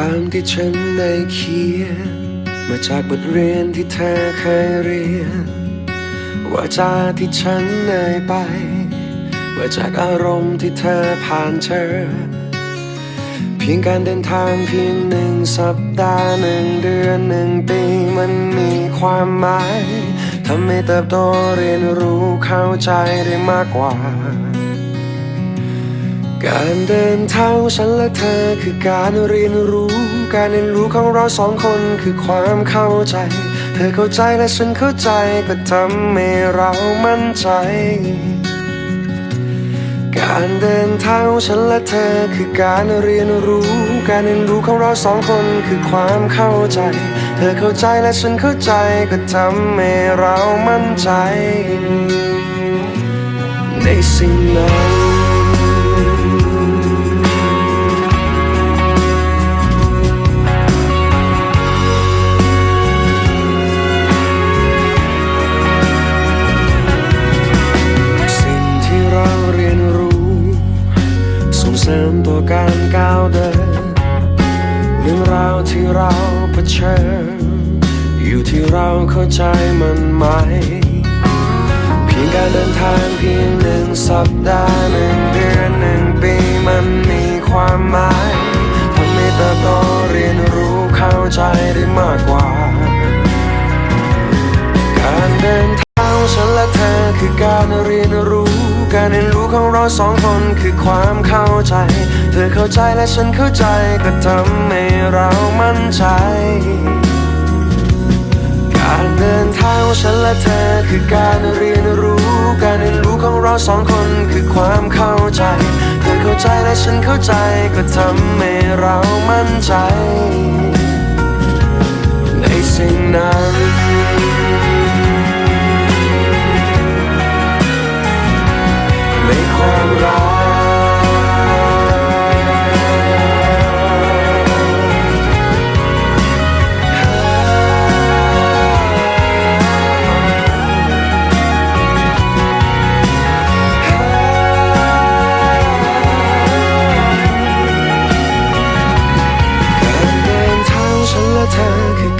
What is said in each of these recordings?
ความที่ฉันได้เขียนมาจากบทเรียนที่เธอเคยเรียนว่าจาที่ฉันเอ่ยไปว่าจากอารมณ์ที่เธอผ่านเจอเพียงการเดินทางเพียง1 สัปดาห์1 เดือน1 ปีมันมีความหมายทำให้เติบโตเรียนรู้เข้าใจได้มากกว่าการเดินทางของฉันและเธอคือการเรียนรู้ของเรา2 คนคือความเข้าใจเธอเข้าใจและฉันเข้าใจก็ทำให้เรามั่นใจการเดินทางของฉันและเธอคือการเรียนรู้ของเรา2 คนคือความเข้าใจเธอเข้าใจและฉันเข้าใจก็ทำให้เรามั่นใจในสิ่งนั้นเสริมต่อการก้าวเดินเรื่องราวที่เราเผชิญอยู่ที่เราเข้าใจมันไหมเพียงการเดินทางเพียง1 สัปดาห์1 เดือน1 ปีมันมีความหมายทำให้เติบโตเรียนรู้เข้าใจได้มากกว่าการเดินทางของฉันและเธอคือการเรียนรู้ของเรา2 คนคือความเข้าใจเธอเข้าใจและฉันเข้าใจก็ทำให้เรามั่นใจการเดินทางของฉันและเธอคือการเรียนรู้ของเรา2 คนคือความเข้าใจเธอเข้าใจและฉันเข้าใจก็ทำให้เรามั่นใจในสิ่งนั้นในความรัก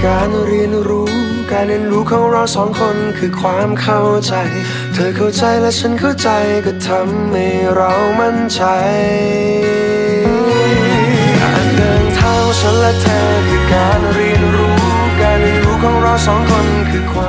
การเรียนรู้ของเรา2 คนคือความเข้าใจเธอเข้าใจและฉันเข้าใจก็ทำให้เรามั่นใจการเดินทางของฉันและเธอคือการเรียนรู้ของเรา2 คนคือความ